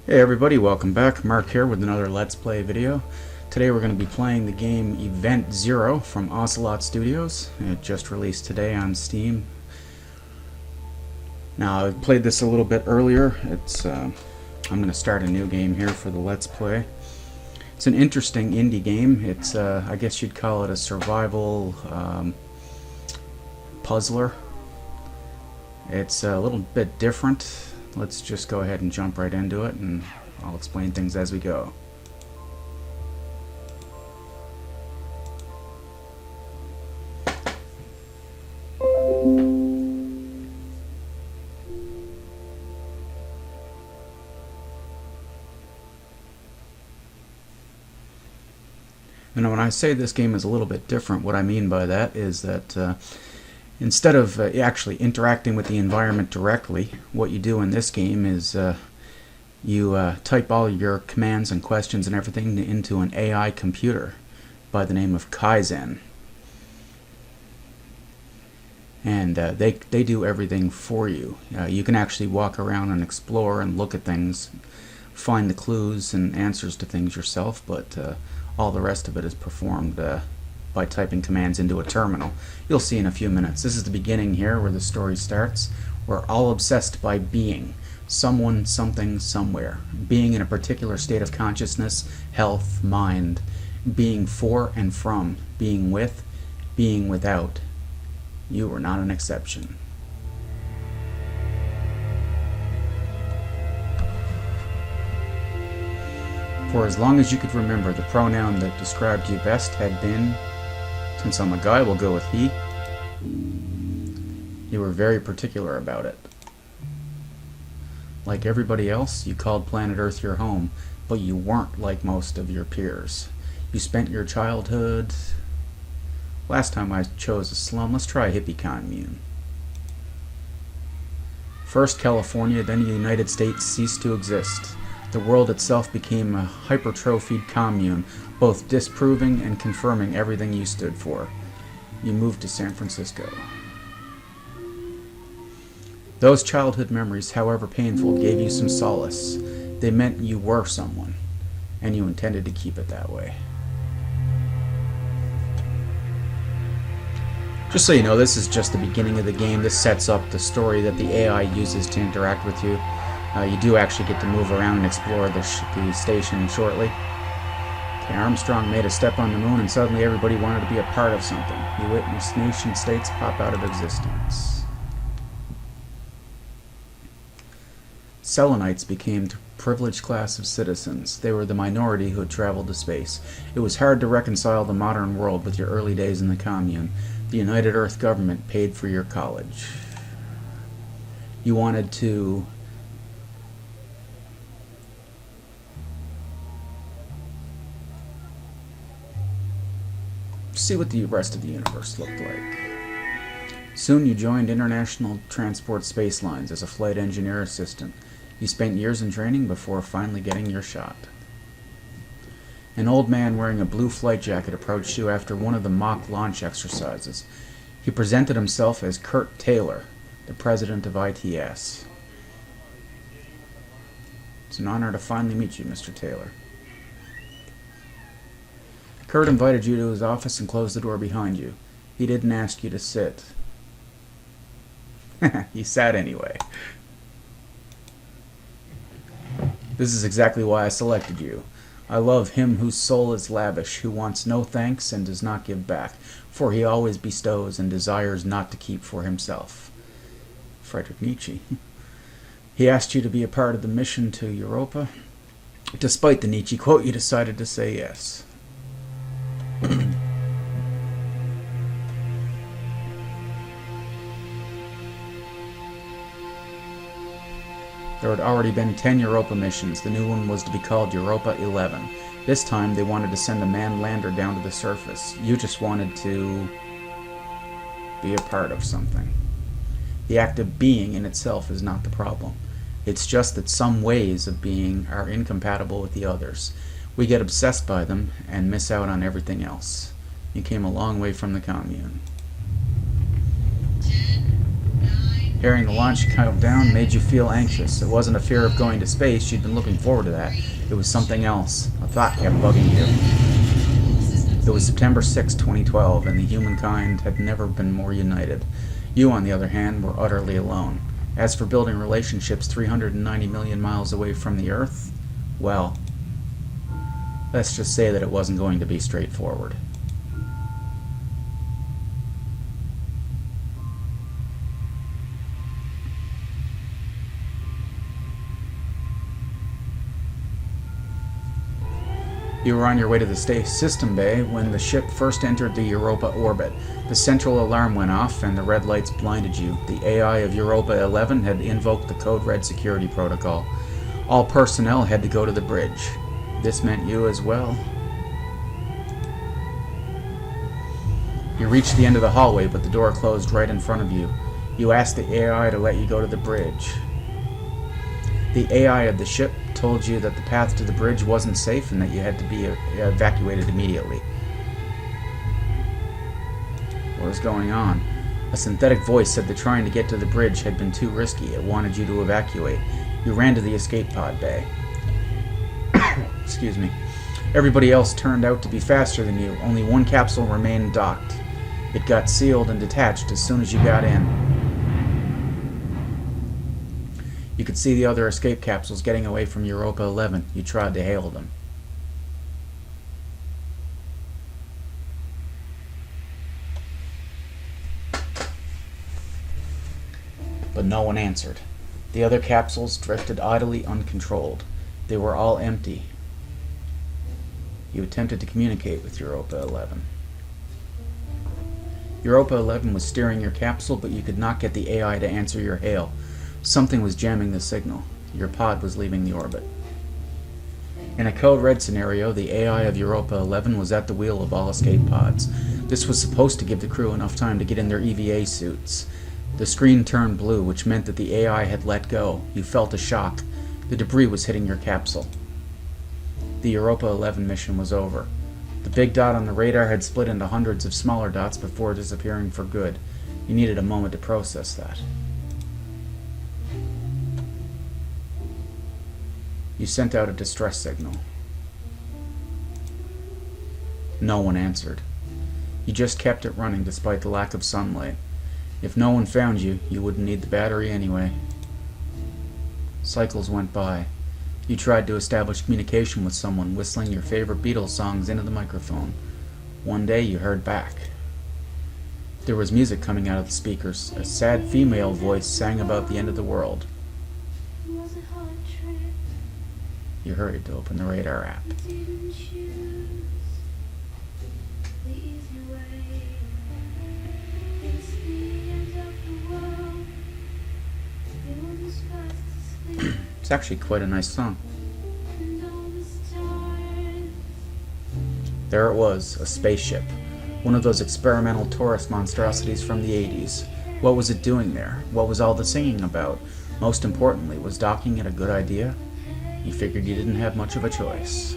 Hey everybody, welcome back. Mark here with another Let's Play video. Today we're going to be playing the game Event Zero from Ocelot Studios. It just released today on Steam. Now I played this a little bit earlier. I'm going to start a new game here for the Let's Play. It's an interesting indie game. It's I guess you'd call it a survival puzzler. It's a little bit different. Let's just go ahead and jump right into it, and I'll explain things as we go. And when I say this game is a little bit different, what I mean by that is that instead of actually interacting with the environment directly, what you do in this game is you type all your commands and questions and everything into an AI computer by the name of Kaizen. And they do everything for you. You can actually walk around and explore and look at things, find the clues and answers to things yourself, but all the rest of it is performed by typing commands into a terminal. You'll see in a few minutes. This is the beginning here where the story starts. We're all obsessed by being. Someone, something, somewhere. Being in a particular state of consciousness, health, mind. Being for and from. Being with, being without. You are not an exception. For as long as you could remember, the pronoun that described you best had been, since I'm a guy, we'll go with he. You were very particular about it. Like everybody else, you called planet Earth your home, but you weren't like most of your peers. You spent your childhood... Last time I chose a slum, let's try a hippie commune. First California, then the United States ceased to exist. The world itself became a hypertrophied commune, both disproving and confirming everything you stood for. You moved to San Francisco. Those childhood memories, however painful, gave you some solace. They meant you were someone, and you intended to keep it that way. Just so you know, this is just the beginning of the game. This sets up the story that the AI uses to interact with you. You do actually get to move around and explore the station shortly. Okay, Armstrong made a step on the moon, and suddenly everybody wanted to be a part of something. You witnessed nation states pop out of existence. Selenites became the privileged class of citizens. They were the minority who had traveled to space. It was hard to reconcile the modern world with your early days in the commune. The United Earth government paid for your college. You wanted to see what the rest of the universe looked like. Soon you joined International Transport Space Lines as a flight engineer assistant. You spent years in training before finally getting your shot. An old man wearing a blue flight jacket approached you after one of the mock launch exercises. He presented himself as Kurt Taylor, the president of ITS. It's an honor to finally meet you, Mr. Taylor. Kurt invited you to his office and closed the door behind you. He didn't ask you to sit. He sat anyway. This is exactly why I selected you. I love him whose soul is lavish, who wants no thanks and does not give back, for he always bestows and desires not to keep for himself. Friedrich Nietzsche. He asked you to be a part of the mission to Europa. Despite the Nietzsche quote, you decided to say yes. There had already been 10 Europa missions. The new one was to be called Europa 11. This time they wanted to send a manned lander down to the surface. You just wanted to be a part of something. The act of being in itself is not the problem. It's just that some ways of being are incompatible with the others. We get obsessed by them and miss out on everything else. You came a long way from the commune. 10, 9, Hearing the launch countdown made you feel anxious. It wasn't a fear of going to space. You'd been looking forward to that. It was something else. A thought kept bugging you. It was September 6, 2012, and the humankind had never been more united. You, on the other hand, were utterly alone. As for building relationships 390 million miles away from the Earth, well, let's just say that it wasn't going to be straightforward. You were on your way to the system bay when the ship first entered the Europa orbit. The central alarm went off and the red lights blinded you. The AI of Europa 11 had invoked the Code Red security protocol. All personnel had to go to the bridge. This meant you as well. You reached the end of the hallway, but the door closed right in front of you. You asked the AI to let you go to the bridge. The AI of the ship told you that the path to the bridge wasn't safe and that you had to be evacuated immediately. What was going on? A synthetic voice said that trying to get to the bridge had been too risky. It wanted you to evacuate. You ran to the escape pod bay. Excuse me. Everybody else turned out to be faster than you. Only one capsule remained docked. It got sealed and detached as soon as you got in. You could see the other escape capsules getting away from Europa 11. You tried to hail them. But no one answered. The other capsules drifted idly uncontrolled. They were all empty. You attempted to communicate with Europa 11. Europa 11 was steering your capsule, but you could not get the AI to answer your hail. Something was jamming the signal. Your pod was leaving the orbit. In a Code Red scenario, the AI of Europa 11 was at the wheel of all escape pods. This was supposed to give the crew enough time to get in their EVA suits. The screen turned blue, which meant that the AI had let go. You felt a shock. The debris was hitting your capsule. The Europa 11 mission was over. The big dot on the radar had split into hundreds of smaller dots before disappearing for good. You needed a moment to process that. You sent out a distress signal. No one answered. You just kept it running despite the lack of sunlight. If no one found you, you wouldn't need the battery anyway. Cycles went by. You tried to establish communication with someone, whistling your favorite Beatles songs into the microphone. One day you heard back. There was music coming out of the speakers. A sad female voice sang about the end of the world. You hurried to open the radar app. It's actually quite a nice song. There it was, a spaceship. One of those experimental tourist monstrosities from the 80s. What was it doing there? What was all the singing about? Most importantly, was docking it a good idea? You figured you didn't have much of a choice.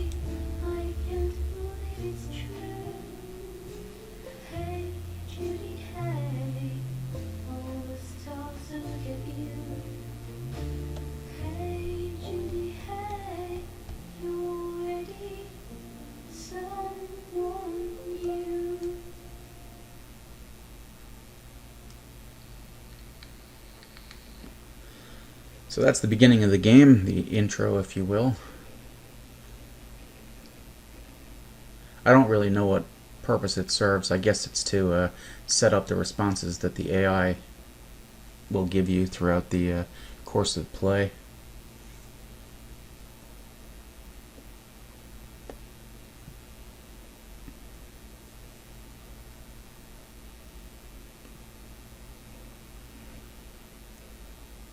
So that's the beginning of the game, the intro, if you will. I don't really know what purpose it serves. I guess it's to set up the responses that the AI will give you throughout the course of play.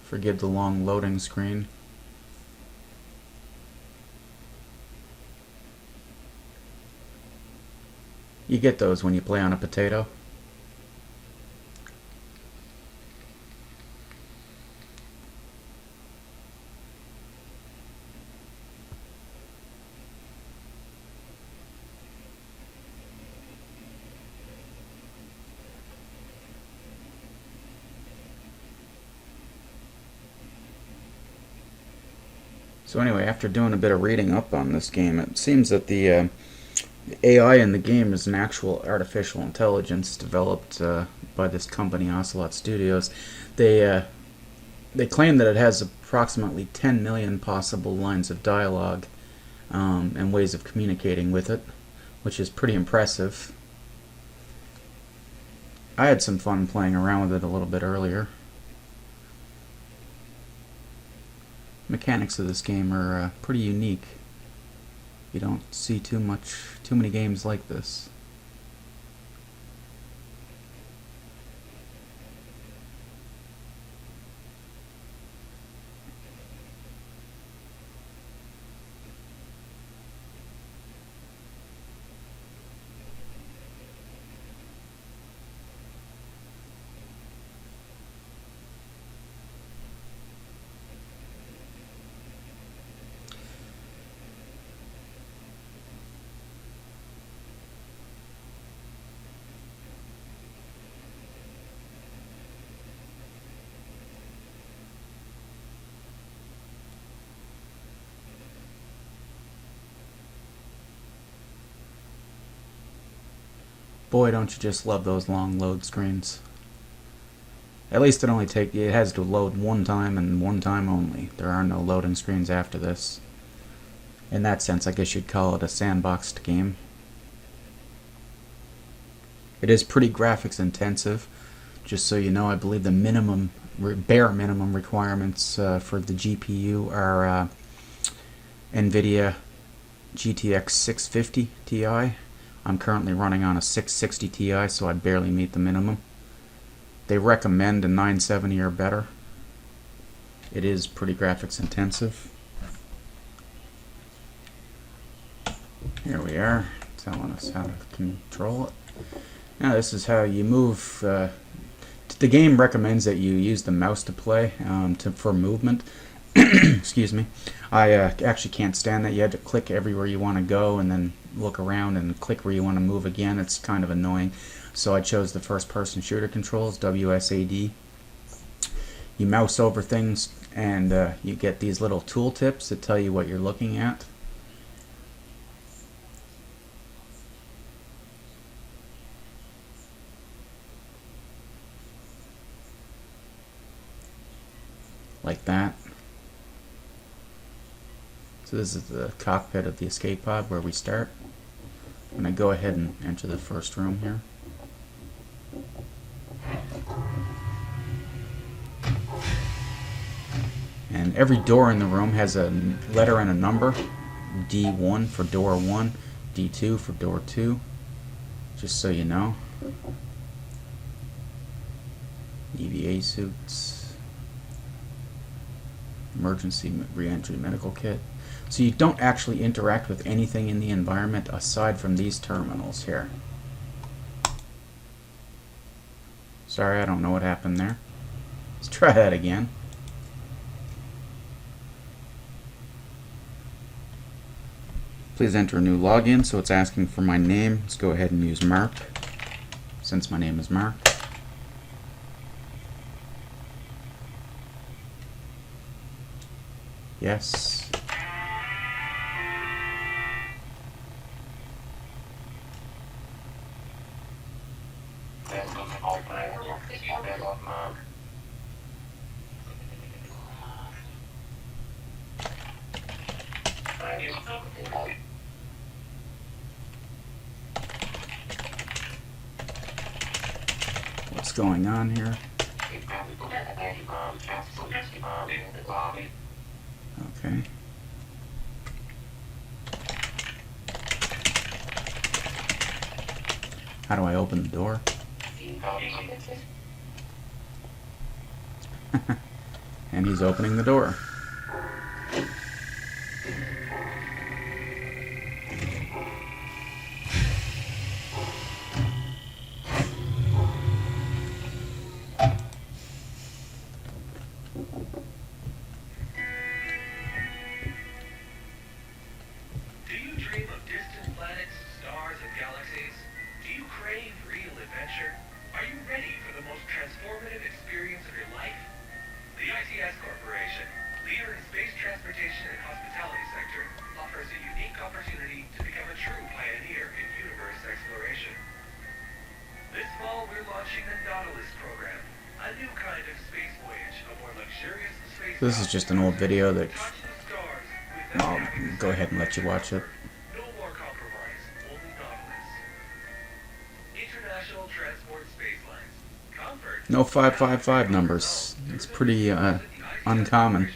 Forgive the long loading screen. You get those when you play on a potato. So anyway, after doing a bit of reading up on this game, it seems that the AI in the game is an actual artificial intelligence developed by this company, Ocelot Studios. They claim that it has approximately 10 million possible lines of dialogue and ways of communicating with it, which is pretty impressive. I had some fun playing around with it a little bit earlier. Mechanics of this game are pretty unique. You don't see too many games like this. Boy, don't you just love those long load screens. At least it has to load one time and one time only. There are no loading screens after this. In that sense, I guess you'd call it a sandboxed game. It is pretty graphics intensive. Just so you know, I believe the bare minimum requirements for the GPU are NVIDIA GTX 650 Ti. I'm currently running on a 660 Ti, so I barely meet the minimum. They recommend a 970 or better. It is pretty graphics intensive. Here we are, telling us how to control it. Now this is how you move. The game recommends that you use the mouse to play for movement. Excuse me. I actually can't stand that. You had to click everywhere you want to go and then look around and click where you want to move again. It's kind of annoying. So I chose the first person shooter controls, WSAD. You mouse over things and you get these little tooltips that tell you what you're looking at. Like that. So this is the cockpit of the escape pod where we start. I'm going to go ahead and enter the first room here. And every door in the room has a letter and a number. D1 for door 1, D2 for door 2, just so you know. EVA suits, emergency re-entry medical kit. So you don't actually interact with anything in the environment aside from these terminals here. Sorry, I don't know what happened there. Let's try that again. Please enter a new login, so it's asking for my name. Let's go ahead and use Mark, since my name is Mark. Yes. What's going on here? Okay. How do I open the door? And he's opening the door. transportation and hospitality sector offers a unique opportunity to become a true pioneer in universe exploration. This fall, we're launching the Nautilus program, a new kind of space voyage, a more luxurious space. This is just an old video that Touch the stars without I'll having to go step ahead and let you watch it. no more compromise, only Nautilus. International Transport Space Lines. Comfort. No 555 numbers. It's pretty uncommon.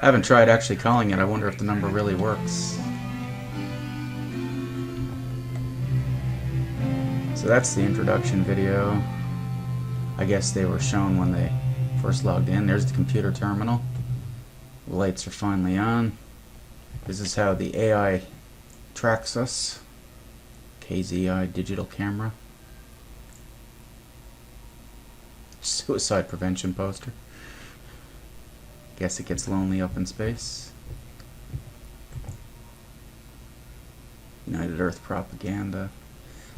I haven't tried actually calling it. I wonder if the number really works. So that's the introduction video. I guess they were shown when they first logged in. There's the computer terminal. The lights are finally on. This is how the AI tracks us. KZI digital camera. Suicide prevention poster. Guess it gets lonely up in space. United Earth propaganda.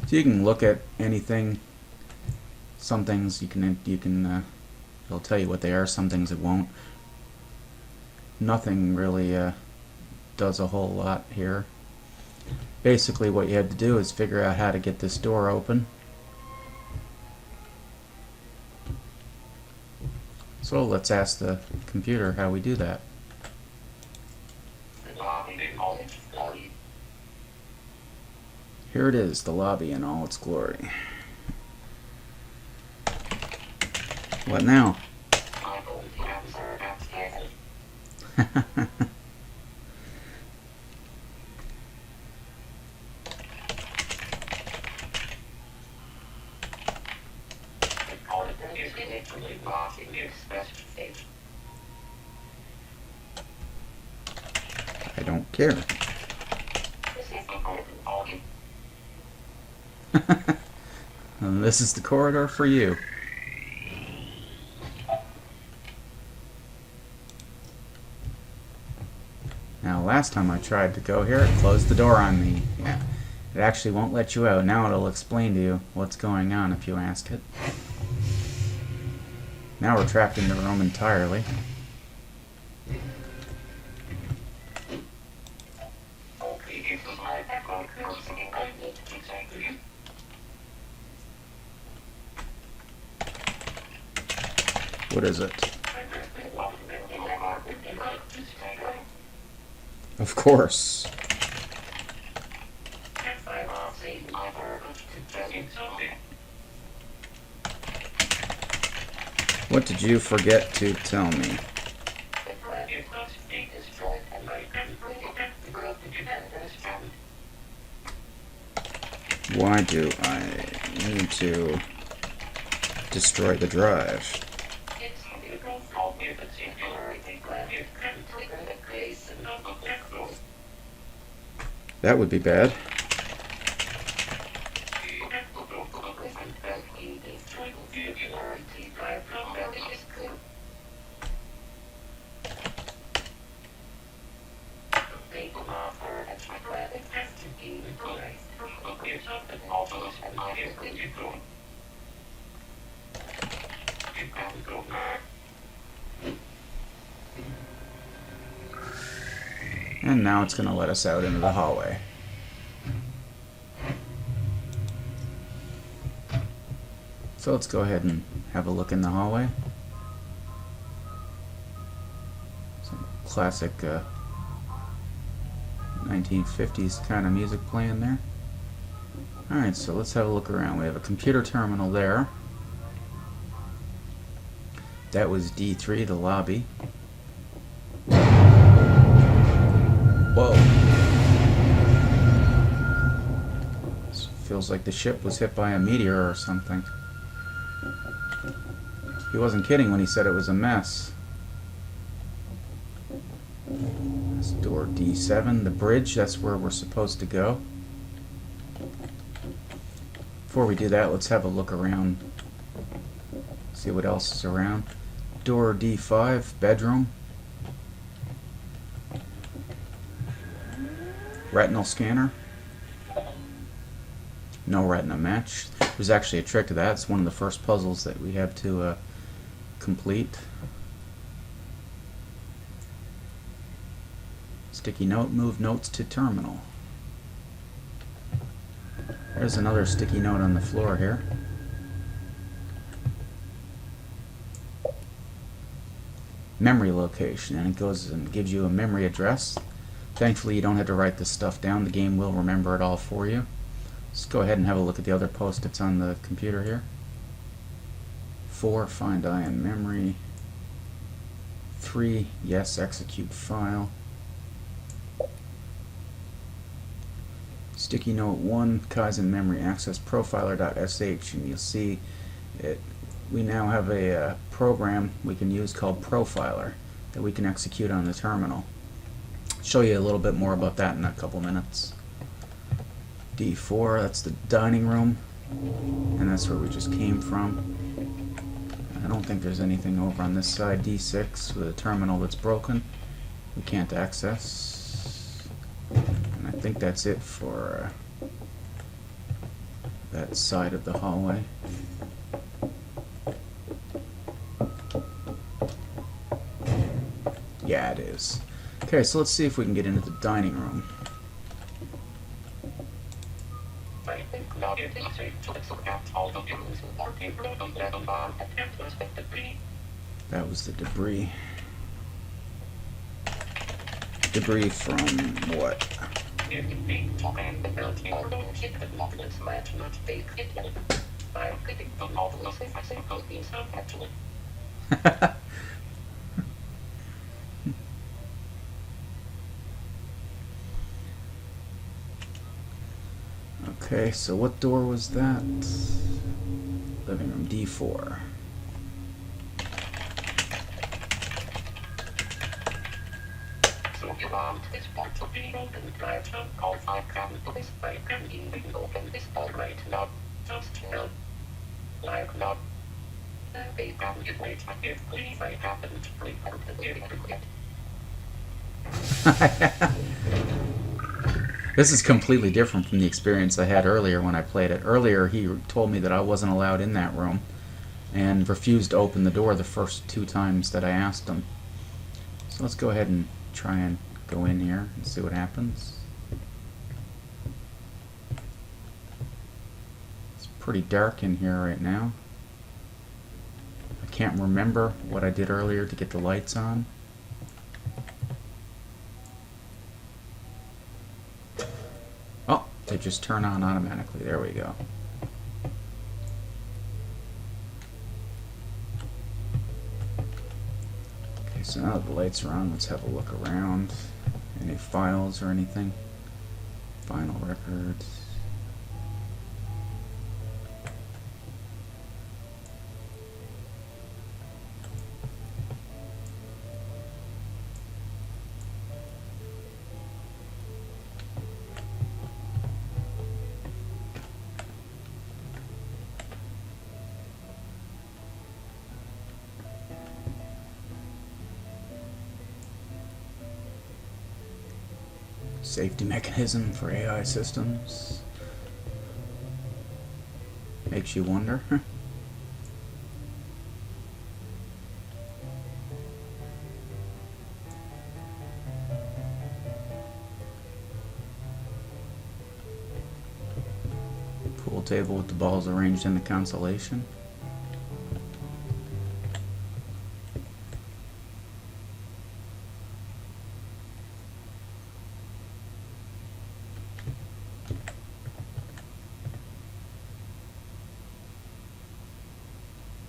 So you can look at anything. Some things it'll tell you what they are. Some things it won't. Nothing really does a whole lot here. Basically, what you had to do is figure out how to get this door open. So let's ask the computer how we do that. Here it is, the lobby in all its glory. What now? I don't care. And this is the corridor for you. Now, last time I tried to go here, it closed the door on me. Yeah, it actually won't let you out. Now it'll explain to you what's going on if you ask it. Now we're trapped in the room entirely. What is it? Of course. What did you forget to tell me? Why do I need to destroy the drive? That would be bad. And now it's going to let us out into the hallway. So let's go ahead and have a look in the hallway. Some classic 1950s kind of music playing there. Alright, so let's have a look around. We have a computer terminal there. That was D3, the lobby. Whoa. This feels like the ship was hit by a meteor or something. He wasn't kidding when he said it was a mess. That's door D7, the bridge, that's where we're supposed to go. Before we do that, let's have a look around. See what else is around. Door D5, bedroom. Retinal scanner. No retina match. There's actually a trick to that. It's one of the first puzzles that we have to complete. Sticky note, move notes to terminal. There's another sticky note on the floor here. Memory location, and it goes and gives you a memory address. Thankfully you don't have to write this stuff down, the game will remember it all for you. Let's go ahead and have a look at the other post-its on the computer here. 4, find I in memory. 3, yes, execute file. Sticky note 1, Kaizen memory access profiler.sh, and you'll see it. We now have a program we can use called Profiler that we can execute on the terminal. Show you a little bit more about that in a couple minutes. D4, that's the dining room, and that's where we just came from. I don't think there's anything over on this side. D6 with a terminal that's broken, we can't access. And I think that's it for that side of the hallway. Yeah, it is. Okay, so let's see if we can get into the dining room. That was the debris. Debris from what? Okay, so what door was that? Living room D4. This is completely different from the experience I had earlier when I played it. Earlier he told me that I wasn't allowed in that room and refused to open the door the first 2 times that I asked him. So let's go ahead and try and go in here and see what happens. It's pretty dark in here right now. I can't remember what I did earlier to get the lights on. Oh, they just turn on automatically. There we go. Okay, so now that the lights are on, let's have a look around. Any files or anything? Final records. Safety mechanism for AI systems. Makes you wonder. Pool table with the balls arranged in the constellation.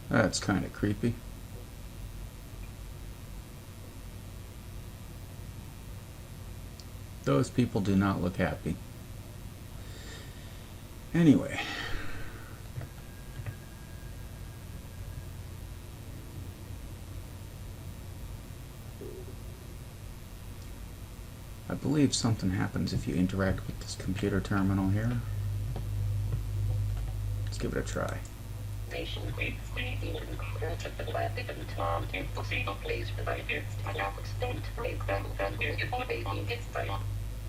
That's kind of creepy. Those people do not look happy. Anyway. I believe something happens if you interact with this computer terminal here. Let's give it a try.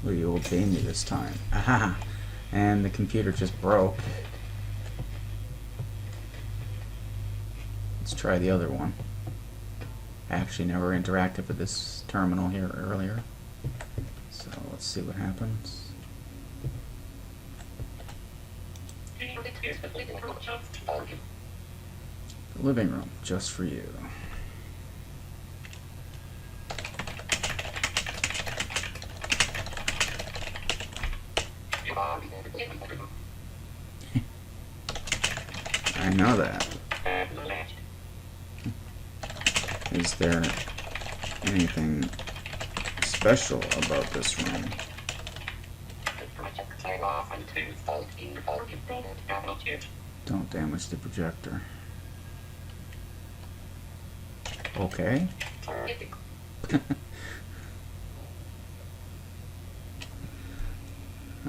Will you obey me this time? Aha! And the computer just broke. Let's try the other one. I actually never interacted with this terminal here earlier. So let's see what happens. The living room, just for you. I know that. Is there anything special about this room? Don't damage the projector. Okay.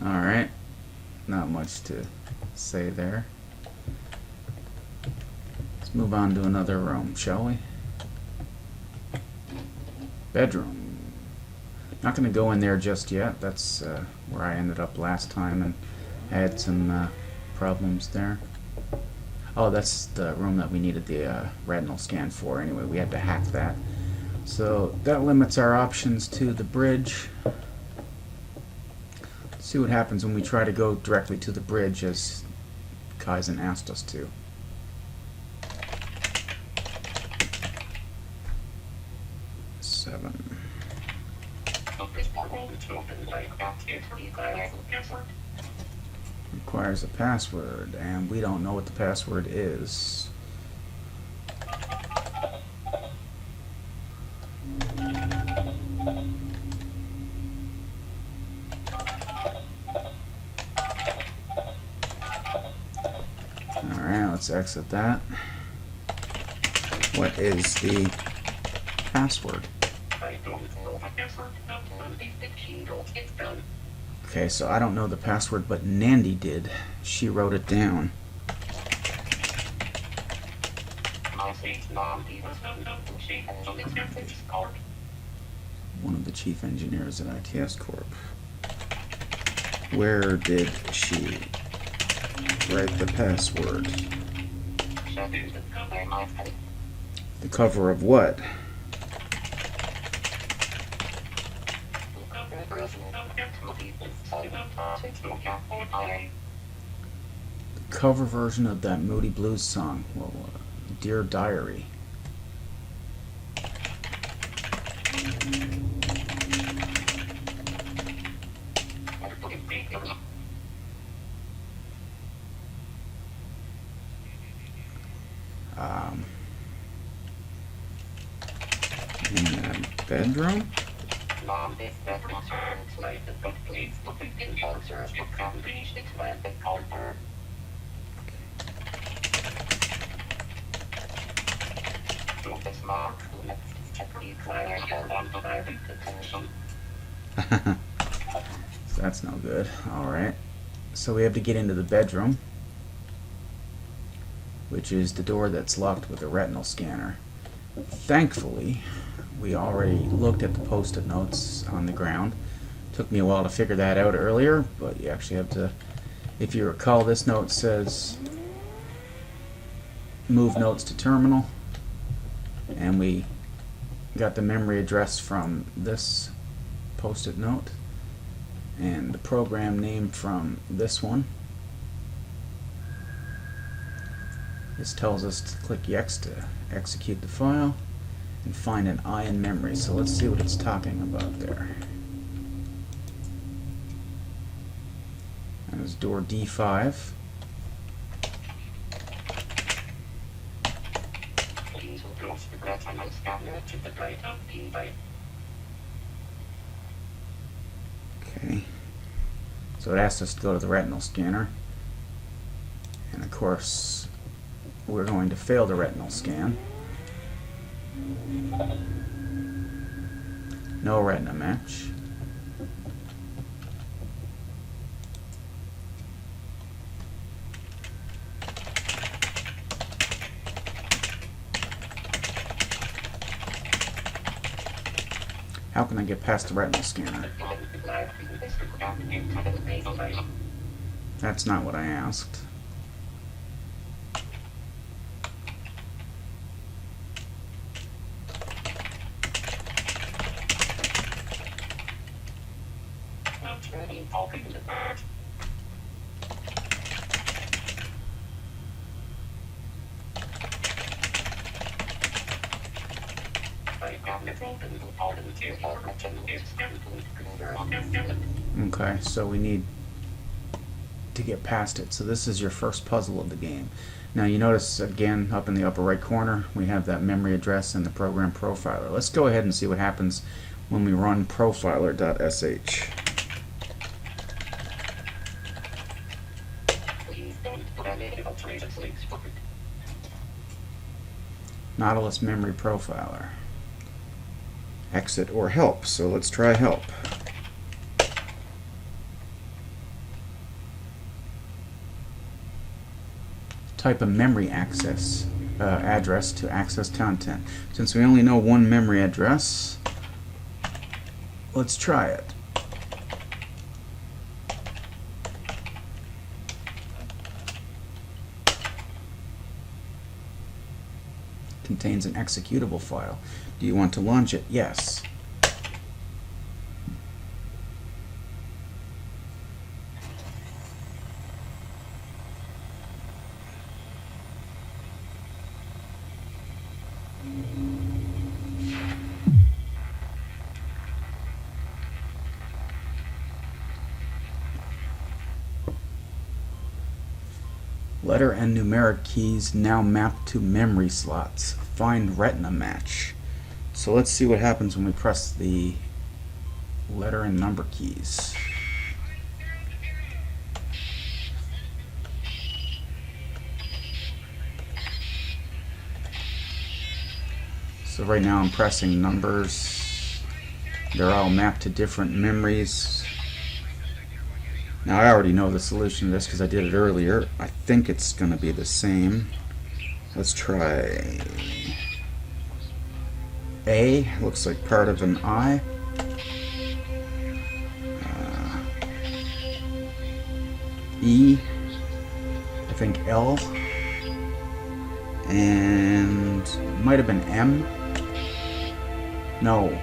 Alright. Not much to say there. Let's move on to another room, shall we? Bedroom. Not going to go in there just yet. That's where I ended up last time and had some problems there. Oh, that's the room that we needed the retinal scan for anyway. We had to hack that. So that limits our options to the bridge. Let's see what happens when we try to go directly to the bridge as Kaizen asked us to. Requires a password, and we don't know what the password is. Alright, let's exit that. What is the password? Okay, so I don't know the password, but Nandy did. She wrote it down. One of the chief engineers at ITS Corp. Where did she write the password? The cover of what? The cover version of that Moody Blues song. Well, Dear Diary. In the bedroom? So that's no good. Alright. So we have to get into the bedroom, which is the door that's locked with a retinal scanner. Thankfully, we already looked at the post-it notes on the ground. Took me a while to figure that out earlier, but you actually have to, if you recall, this note says move notes to terminal, and we got the memory address from this post-it note and the program name from this one. This tells us to click X to execute the file and find an I in memory. So let's see what it's talking about there. That is door D5. Okay. So it asked us to go to the retinal scanner. And of course, we're going to fail the retinal scan. No retina match. How can I get past the retinal scanner? That's not what I asked. Okay, so we need to get past it. So this is your first puzzle of the game. Now you notice again up in the upper right corner we have that memory address and the program profiler. Let's go ahead and see what happens when we run profiler.sh. Nautilus memory profiler. Exit or help. So let's try help. Type a memory access address to access content. Since we only know one memory address, let's try it. Contains an executable file. Do you want to launch it? Yes. Letter and numeric keys now mapped to memory slots. Find retina match. So let's see what happens when we press the letter and number keys. So right now I'm pressing numbers. They're all mapped to different memories. Now I already know the solution to this because I did it earlier. I think it's going to be the same. Let's try A. Looks like part of an I. E. I think L. And might have been M. No.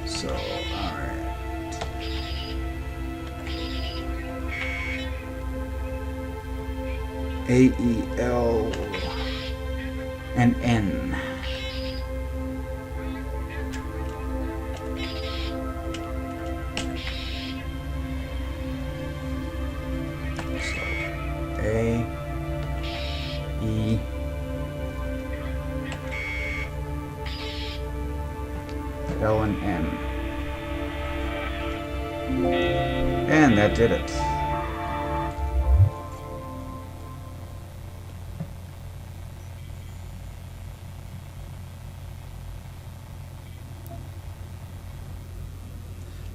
So, alright. A, E, L, and N. So, A, E, L, and N. And that did it.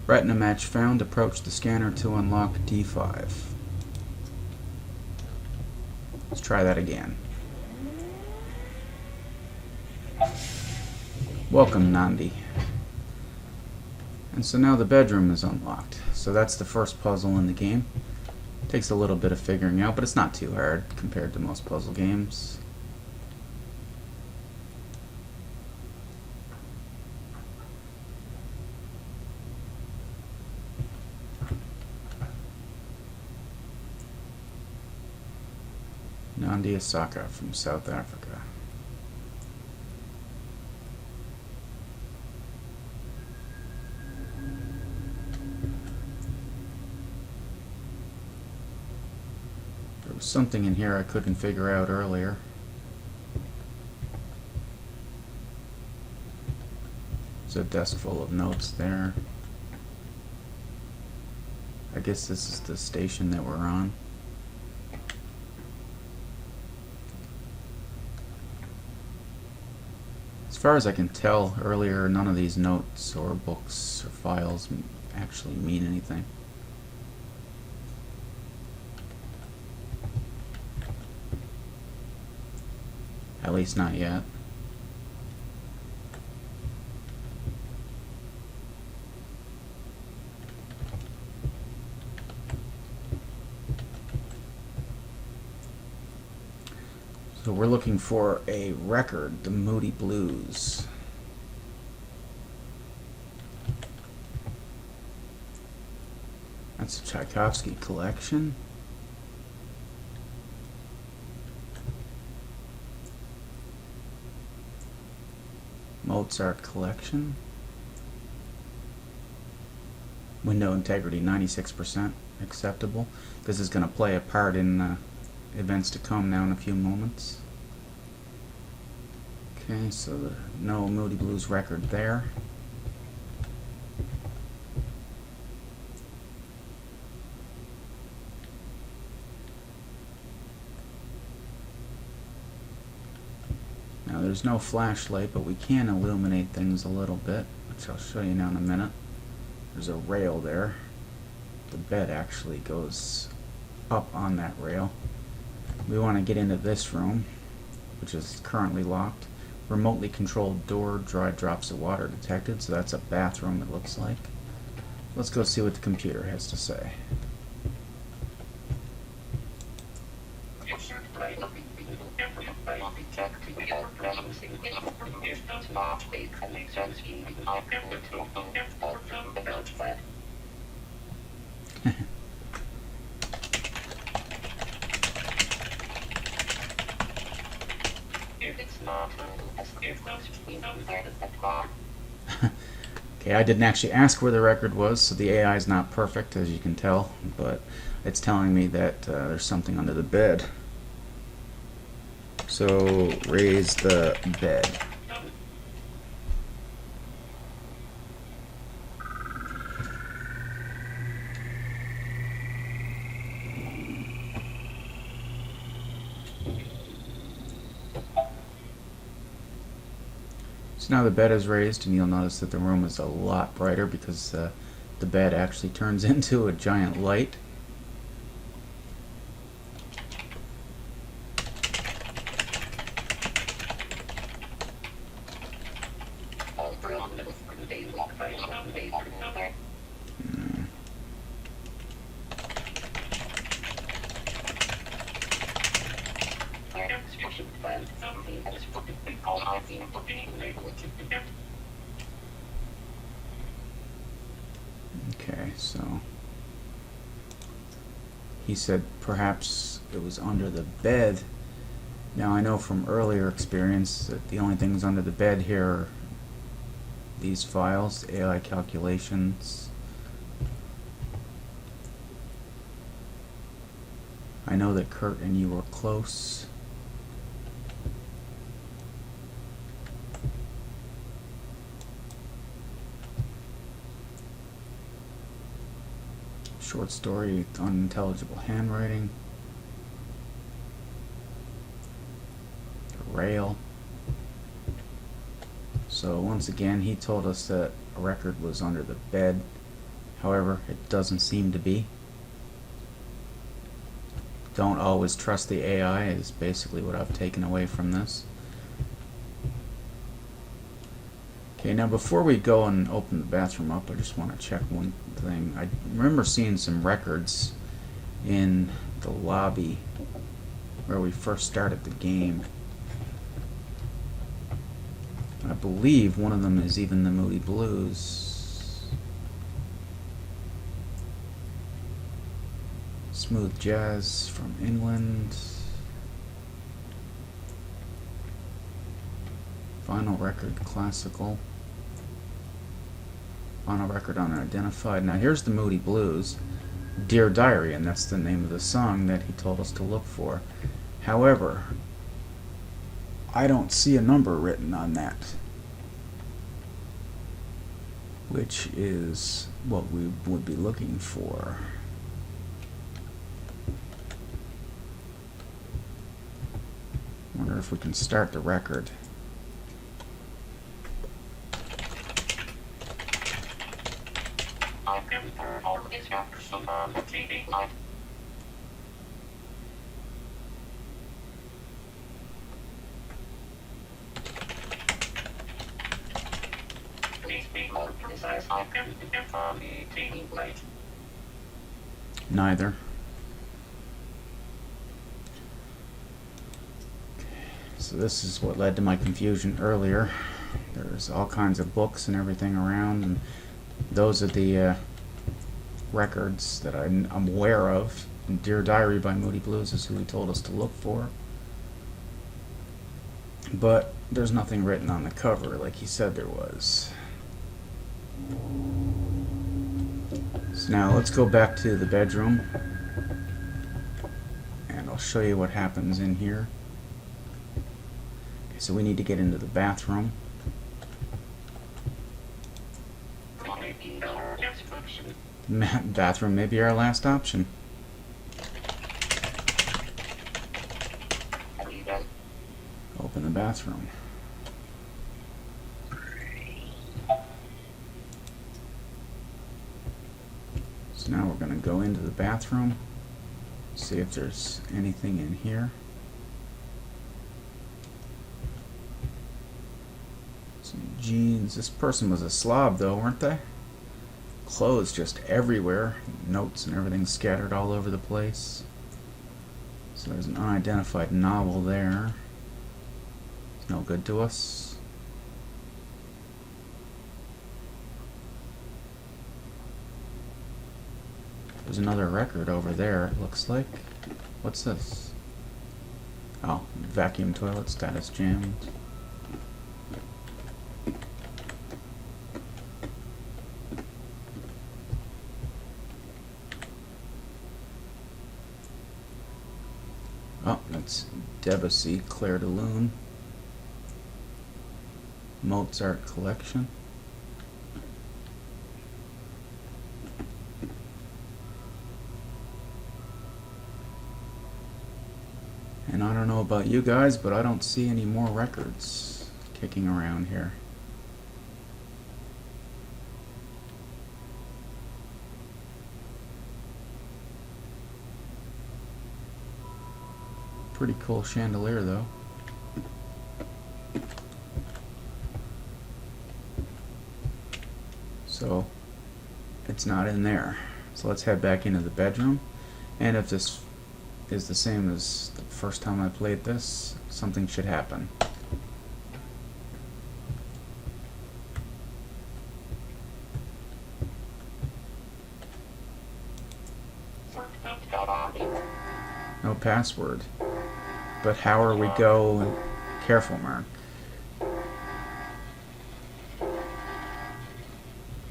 Retina match found. Approach the scanner to unlock D5. Let's try that again. Welcome, Nandi. And so now the bedroom is unlocked. So that's the first puzzle in the game. Takes a little bit of figuring out, but it's not too hard compared to most puzzle games. Nandi Asaka from South Africa. There was something in here I couldn't figure out earlier. There's a desk full of notes there. I guess this is the station that we're on. As far as I can tell earlier, none of these notes or books or files actually mean anything. At least not yet. So we're looking for a record, the Moody Blues. That's a Tchaikovsky collection. Mozart collection. Window integrity 96% acceptable. This is going to play a part in events to come now in a few moments. Okay, so no Moody Blues record there. Now there's no flashlight, but we can illuminate things a little bit, which I'll show you now in a minute. There's a rail there. The bed actually goes up on that rail. We want to get into this room, which is currently locked. Remotely controlled door, dry drops of water detected, so that's a bathroom it looks like. Let's go see what the computer has to say. Okay, I didn't actually ask where the record was, so the AI is not perfect, as you can tell, but it's telling me that there's something under the bed. So, raise the bed. So now the bed is raised, and you'll notice that the room is a lot brighter because the bed actually turns into a giant light. Okay, so he said perhaps it was under the bed. Now I know from earlier experience that the only things under the bed here are these files, AI calculations. I know that Kurt and you were close. Short story, unintelligible handwriting. A rail. So once again, he told us that a record was under the bed. However, it doesn't seem to be. Don't always trust the AI is basically what I've taken away from this. Okay, now before we go and open the bathroom up, I just want to check one thing. I remember seeing some records in the lobby where we first started the game. I believe one of them is even the Moody Blues. Smooth Jazz from England. Vinyl record, classical. Vinyl record unidentified. Now here's the Moody Blues, Dear Diary, and that's the name of the song that he told us to look for. However, I don't see a number written on that, which is what we would be looking for. Wonder if we can start the record. Neither. So this is what led to my confusion earlier. There's all kinds of books and everything around, and those are the records that I'm aware of. And Dear Diary by Moody Blues is who he told us to look for. But there's nothing written on the cover like he said there was. So now let's go back to the bedroom, and I'll show you what happens in here. Okay, so we need to get into the bathroom. Bathroom may be our last option. Open the bathroom. So now we're going to go into the bathroom, see if there's anything in here. Some jeans. This person was a slob though, weren't they? Clothes just everywhere. Notes and everything scattered all over the place. So there's an unidentified novel there. It's no good to us. There's another record over there, it looks like. What's this? Oh, vacuum toilet status jammed. Oh, that's Debussy, Clair de Lune. Mozart collection. And I don't know about you guys, but I don't see any more records kicking around here. Pretty cool chandelier though. So it's not in there. So let's head back into the bedroom, and if this is the same as the first time I played this, something should happen. No password. But how are we go? Careful, Mark.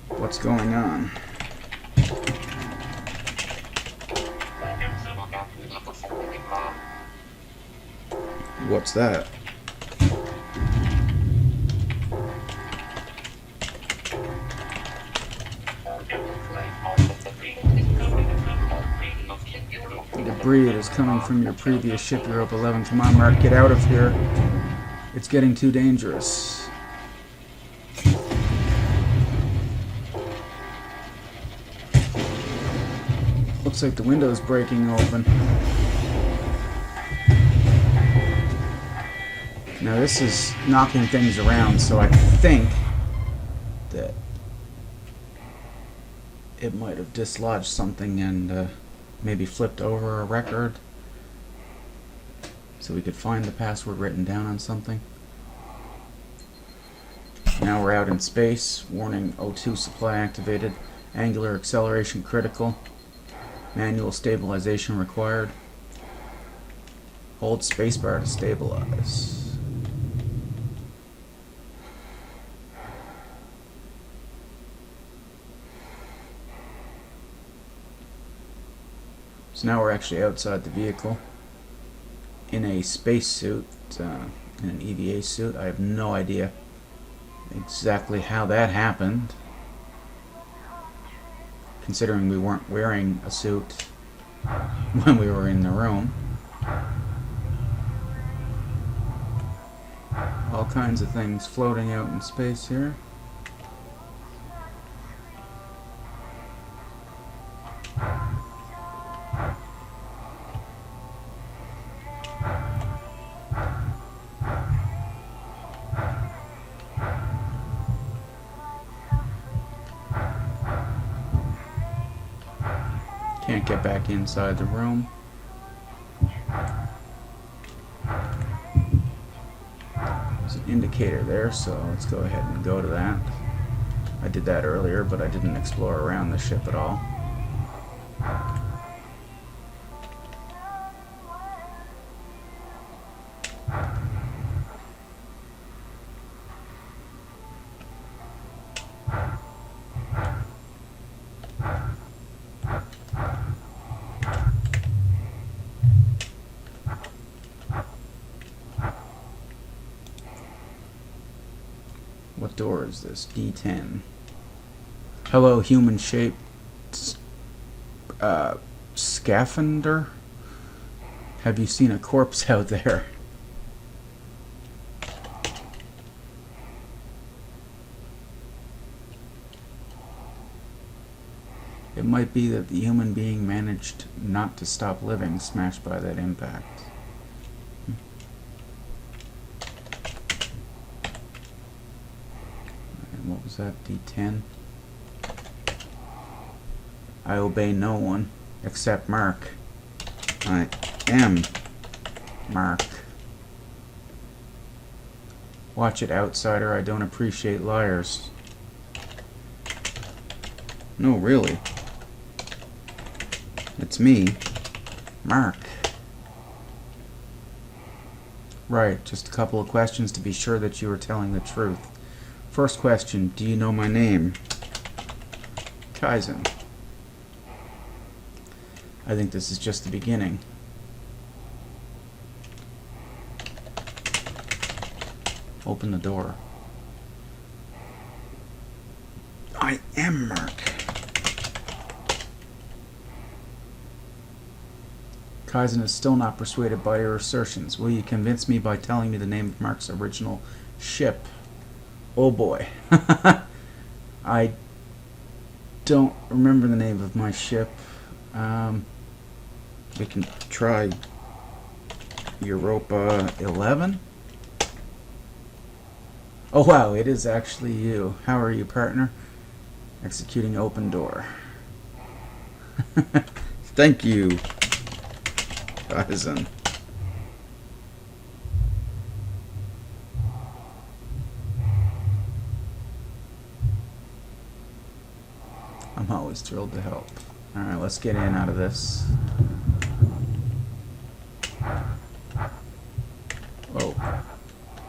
What's going on? What's that? Debris that is coming from your previous ship, Europe 11. Come on, Mark, get out of here. It's getting too dangerous. Looks like the window's breaking open. Now this is knocking things around, so I think that it might have dislodged something and maybe flipped over a record so we could find the password written down on something. Now we're out in space. Warning, O2 supply activated. Angular acceleration critical. Manual stabilization required. Hold spacebar to stabilize. So now we're actually outside the vehicle in a spacesuit, in an EVA suit. I have no idea exactly how that happened, considering we weren't wearing a suit when we were in the room. All kinds of things floating out in space here. Can't get back inside the room. There's an indicator there, so let's go ahead and go to that. I did that earlier, but I didn't explore around the ship at all. What door is this? D10. Hello, human-shaped scaphander? Have you seen a corpse out there? It might be that the human being managed not to stop living, smashed by that impact. And what was that? D10? I obey no one except Mark. I am Mark. Watch it, outsider. I don't appreciate liars. No, really. It's me, Mark. Right, just a couple of questions to be sure that you are telling the truth. First question, do you know my name? Kaizen. I think this is just the beginning. Open the door. I am Mark. Kaizen is still not persuaded by your assertions. Will you convince me by telling me the name of Mark's original ship? Oh boy. I don't remember the name of my ship. We can try Europa 11. Oh wow, it is actually you. How are you, partner? Executing open door. Thank you, Kaizen. I'm always thrilled to help. Alright, let's get in out of this. Whoa.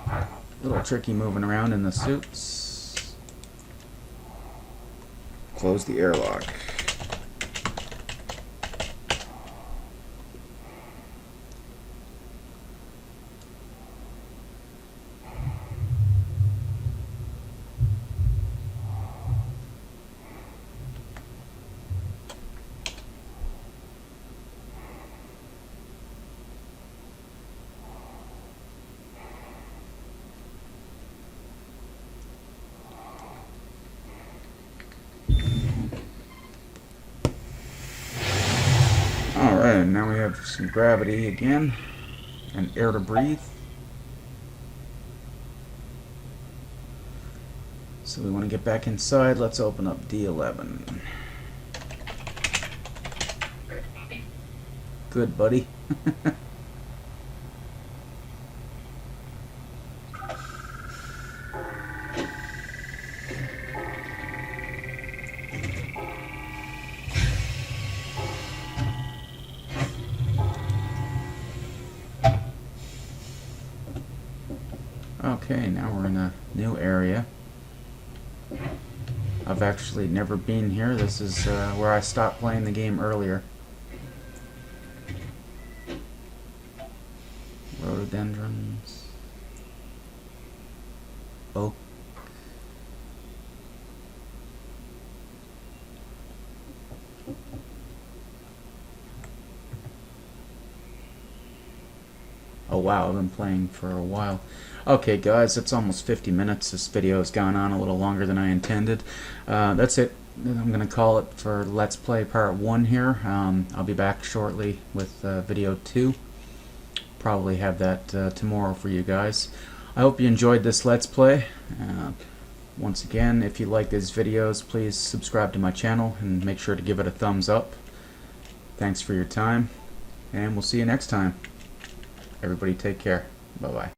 A little tricky moving around in the suits. Close the airlock. Alright, now we have some gravity again and air to breathe. So we want to get back inside. Let's open up D11. Good, buddy. Okay, now we're in a new area. I've actually never been here. This is where I stopped playing the game earlier. Rhododendrons. Oak. Oh wow, I've been playing for a while. Okay guys, it's almost 50 minutes. This video has gone on a little longer than I intended. That's it. I'm going to call it for Let's Play Part 1 here. I'll be back shortly with Video 2. Probably have that tomorrow for you guys. I hope you enjoyed this Let's Play. Once again, if you like these videos, please subscribe to my channel and make sure to give it a thumbs up. Thanks for your time, and we'll see you next time. Everybody take care. Bye-bye.